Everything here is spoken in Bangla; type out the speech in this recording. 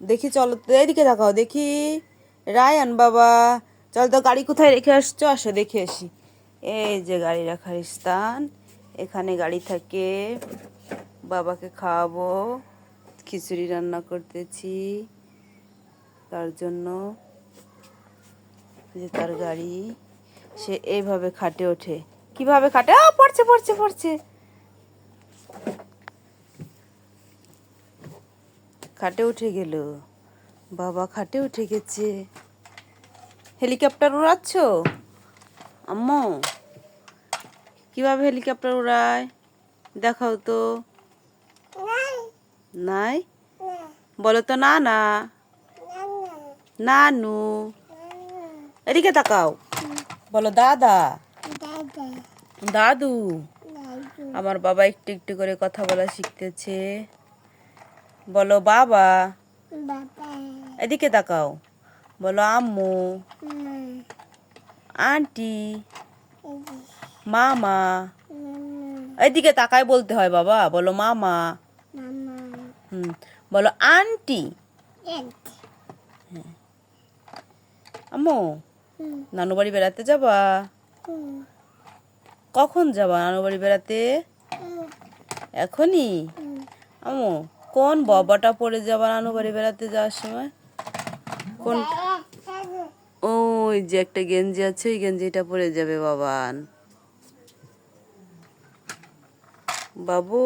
দেখি চলো তো, এদিকে দেখাও দেখি। রায়ান বাবা, চল তো গাড়ি কোথায় রেখে আসছো, আসো দেখে আসি। এই যে গাড়ি রাখার স্থান, এখানে গাড়ি থাকে। বাবাকে খাওয়াবো, খিচুড়ি রান্না করতেছি তার জন্য। যে তার গাড়ি, সে এইভাবে খাটে ওঠে। কিভাবে খাটে, পড়ছে পড়ছে পড়ছে। খাটে উঠে গেল, বাবা খাটে উঠে গেছে। হেলিকপ্টার উড়াচ্ছ আম্মু? কিভাবে হেলিকপ্টার উড়ায় দেখাও তো। নাই, বলো তো। না না, নানু। এদিকে তাকাও, বলো দাদা, দাদু। আমার বাবা একটু একটু করে কথা বলা শিখতেছে। বলো বাবা, এদিকে তাকাও, বলো আম্মু, আন্টি, মামা। এদিকে তাকায় বলতে হয় বাবা, বলো মামা। বলো আন্টি। আম্মু, নানু বাড়ি বেড়াতে যাবা? কখন যাবা নানু বাড়ি বেড়াতে? এখনই? আম্মু, কোন বাবাটা পরে যাবা নানু বাড়ি বেড়াতে যাওয়ার সময়? কোন? ওই যে একটা গেঞ্জি আছে, ওই গেঞ্জিটা পরে যাবে বাবান। বাবু।